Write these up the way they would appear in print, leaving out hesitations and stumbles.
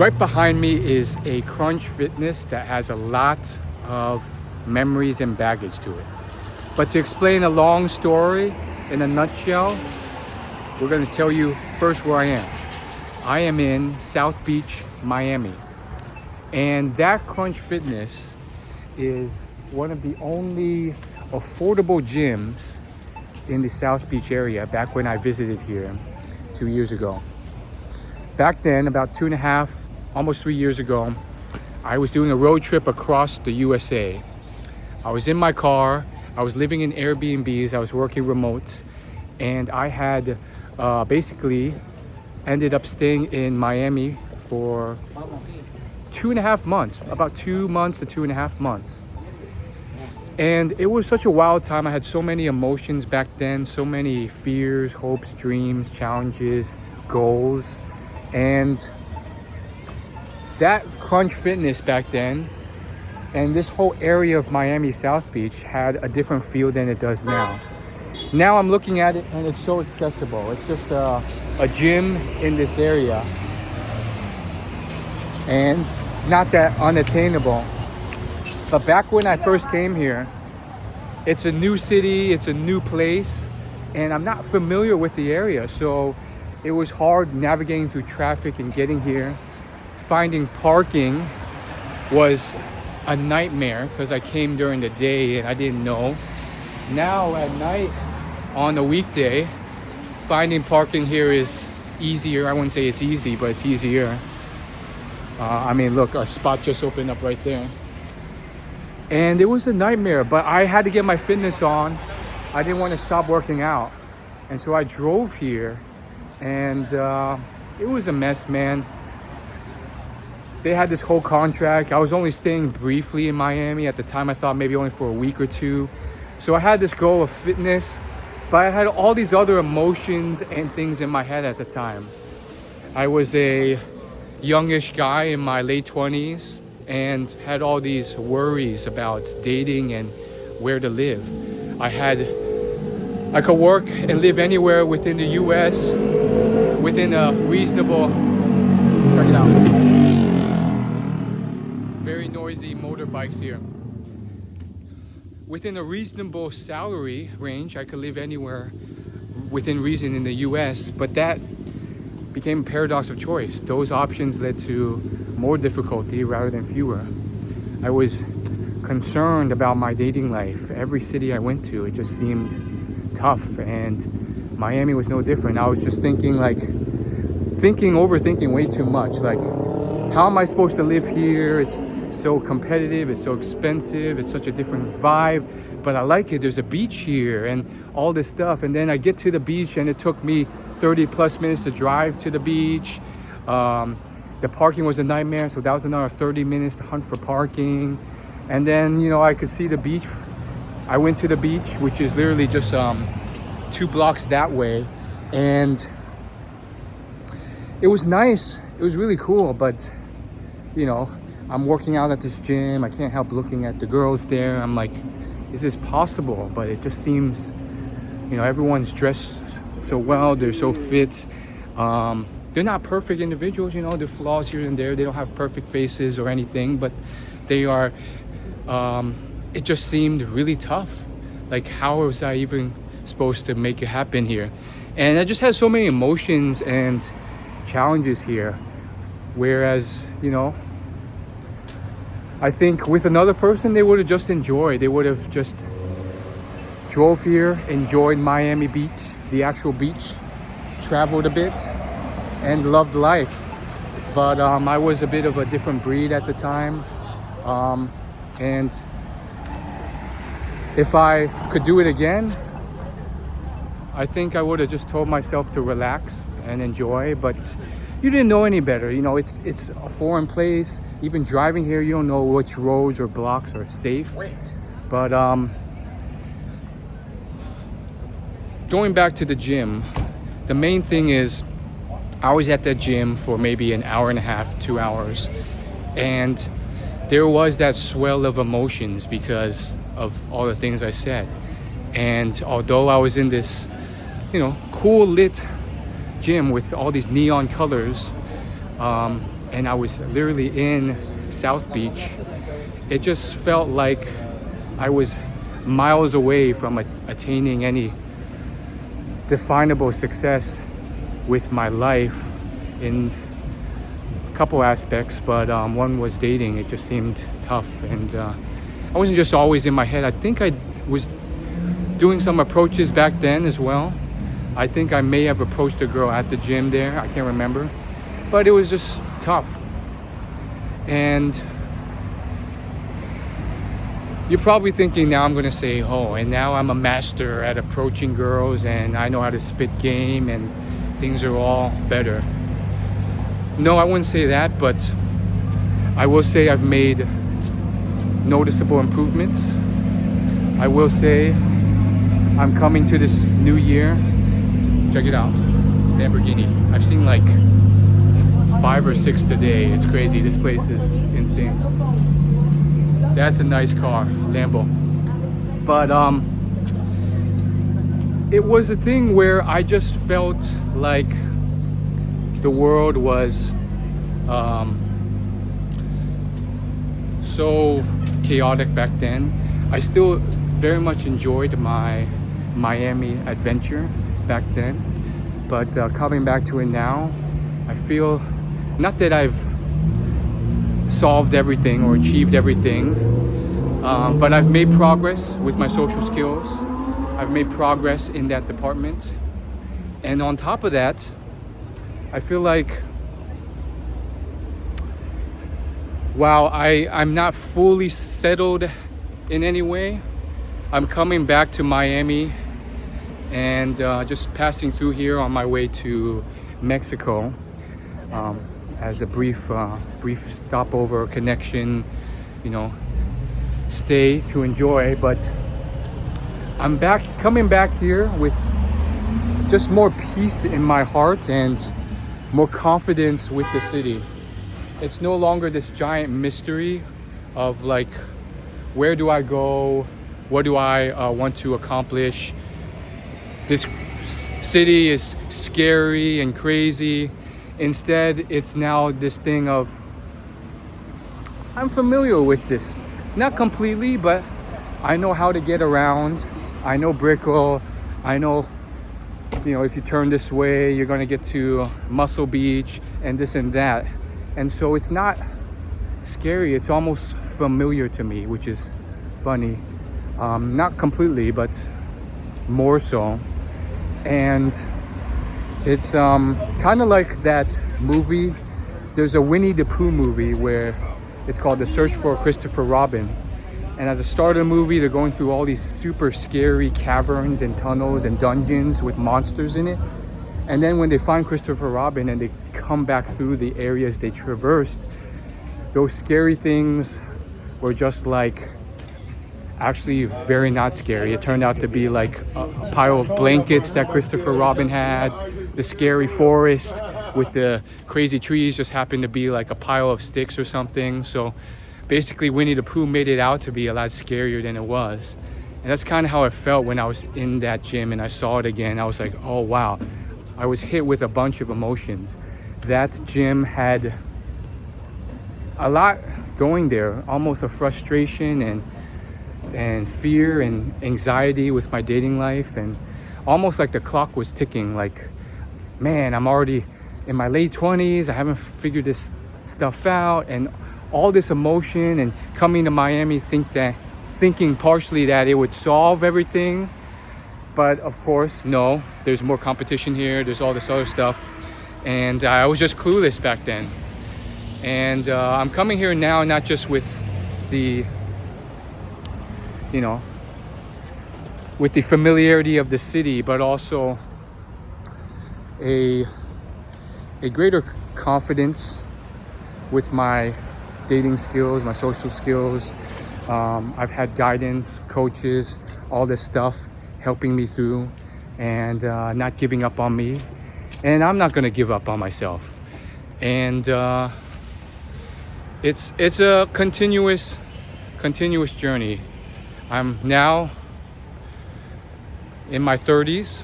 Right behind me is a Crunch Fitness that has a lot of memories and baggage to it. But to explain a long story in a nutshell, we're going to tell you first where I am. I am in South Beach, Miami. And that Crunch Fitness is one of the only affordable gyms in the South Beach area back when I visited here 2 years ago. Back then, about 2.5, almost 3 years ago, I was doing a road trip across the USA. I was in my car, I was living in Airbnbs, I was working remote, and I had basically ended up staying in Miami for 2.5 months, about 2 months to 2.5 months. And it was such a wild time. I had so many emotions back then, so many fears, hopes, dreams, challenges, goals. And that Crunch Fitness back then and this whole area of Miami South Beach had a different feel than it does now. Now I'm looking at it and it's so accessible. It's just a gym in this area and not that unattainable. But back when I first came here, it's a new city, it's a new place, and I'm not familiar with the area. So it was hard navigating through traffic and getting here. Finding parking was a nightmare because I came during the day and I didn't know. Now at night on a weekday, finding parking here is easier. I wouldn't say it's easy, but it's easier. I mean, look, a spot just opened up right there. And it was a nightmare, but I had to get my fitness on. I didn't want to stop working out. And so I drove here and it was a mess, man. They had this whole contract. I was only staying briefly in Miami. At the time, I thought maybe only for a week or two. So I had this goal of fitness, but I had all these other emotions and things in my head at the time. I was a youngish guy in my late 20s and had all these worries about dating and where to live. I could work and live anywhere within the US within a reasonable, check it out. Very noisy motorbikes here. Within a reasonable salary range, I could live anywhere within reason in the US, but that became a paradox of choice. Those options led to more difficulty rather than fewer. I was concerned about my dating life. Every city I went to, it just seemed tough, and Miami was no different. I was just overthinking way too much. Like, how am I supposed to live here? It's so competitive, it's so expensive, it's such a different vibe, but I like it. There's a beach here and all this stuff. And then I get to the beach and it took me 30 plus minutes to drive to the beach. The parking was a nightmare, so that was another 30 minutes to hunt for parking. And then, I could see the beach. I went to the beach, which is literally just 2 blocks that way. And it was nice. It was really cool, but, I'm working out at this gym. I can't help looking at the girls there. I'm like, is this possible? But it just seems, everyone's dressed so well. They're so fit. They're not perfect individuals, there are flaws here and there. They don't have perfect faces or anything, but they are, it just seemed really tough. Like, how was I even supposed to make it happen here? And I just had so many emotions and challenges here. Whereas, I think with another person, they would have just enjoyed. They would have just drove here, enjoyed Miami Beach, the actual beach, traveled a bit, and loved life. But I was a bit of a different breed at the time. And if I could do it again, I think I would have just told myself to relax and enjoy. But you didn't know any better. It's a foreign place. Even driving here, you don't know which roads or blocks are safe. But going back to the gym, the main thing is I was at that gym for maybe an hour and a half, 2 hours. And there was that swell of emotions because of all the things I said. And although I was in this, cool lit gym with all these neon colors, and I was literally in South Beach, it just felt like I was miles away from attaining any definable success with my life in a couple aspects, but one was dating. It just seemed tough, and I wasn't just always in my head. I think I was doing some approaches back then as well. I think I may have approached a girl at the gym there. I can't remember, but it was just tough. And you're probably thinking now I'm gonna say, oh, and now I'm a master at approaching girls and I know how to spit game and things are all better. No, I wouldn't say that, but I will say I've made noticeable improvements. I will say I'm coming to this new year. Check it out, Lamborghini. I've seen like 5 or 6 today. It's crazy. This place is insane. That's a nice car, Lambo. But it was a thing where I just felt like the world was so chaotic back then. I still very much enjoyed my Miami adventure back then, but coming back to it now, I feel not that I've solved everything or achieved everything, but I've made progress with my social skills. I've made progress in that department, and on top of that, I feel like while I'm not fully settled in any way, I'm coming back to Miami and just passing through here on my way to Mexico as a brief stopover, connection, stay to enjoy. But I'm coming back here with just more peace in my heart and more confidence with the city. It's no longer this giant mystery of like, where do I go? What do I want to accomplish? This city is scary and crazy. Instead, it's now this thing of, I'm familiar with this. Not completely, but I know how to get around. I know Brickell. I know, if you turn this way, you're gonna get to Muscle Beach and this and that. And so it's not scary. It's almost familiar to me, which is funny. Not completely, but more so. And it's kind of like that movie. There's a Winnie the Pooh movie where it's called The Search for Christopher Robin. And at the start of the movie, they're going through all these super scary caverns and tunnels and dungeons with monsters in it. And then when they find Christopher Robin and they come back through the areas they traversed, those scary things were just like actually very not scary. It turned out to be like a pile of blankets that Christopher Robin had. The scary forest with the crazy trees just happened to be like a pile of sticks or something. So basically Winnie the Pooh made it out to be a lot scarier than it was. And that's kind of how it felt when I was in that gym and I saw it again. I was like, oh wow. I was hit with a bunch of emotions. That gym had a lot going there, almost a frustration and fear and anxiety with my dating life, and almost like the clock was ticking, like, man, I'm already in my late 20s, I haven't figured this stuff out, and all this emotion, and coming to Miami thinking partially that it would solve everything. But of course, no, there's more competition here, there's all this other stuff, and I was just clueless back then. And I'm coming here now not just with the with the familiarity of the city, but also a greater confidence with my dating skills, my social skills. I've had guidance, coaches, all this stuff helping me through and not giving up on me. And I'm not gonna give up on myself. And it's a continuous journey. I'm now in my 30s,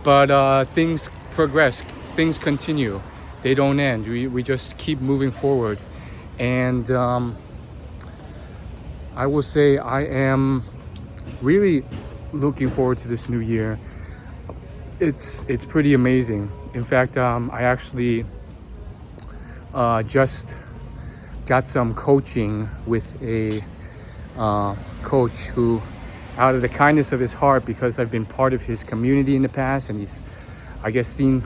but things progress, things continue. they don't end. We just keep moving forward. And I will say I am really looking forward to this new year. It's pretty amazing. In fact, I actually just got some coaching with a coach who, out of the kindness of his heart, because I've been part of his community in the past, and he's, I guess, seen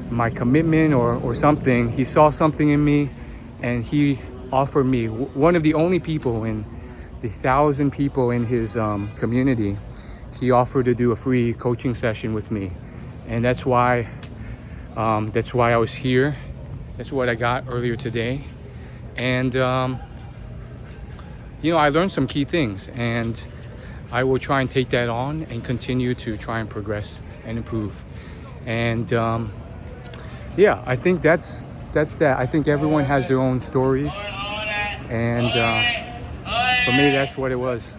my commitment or something. He saw something in me, and he offered me, one of the only people in the 1,000 people in his community, he offered to do a free coaching session with me. And that's why I was here. That's what I got earlier today. And you know, I learned some key things, and I will try and take that on and continue to try and progress and improve. And yeah, I think that's that. I think everyone has their own stories, and for me, that's what it was.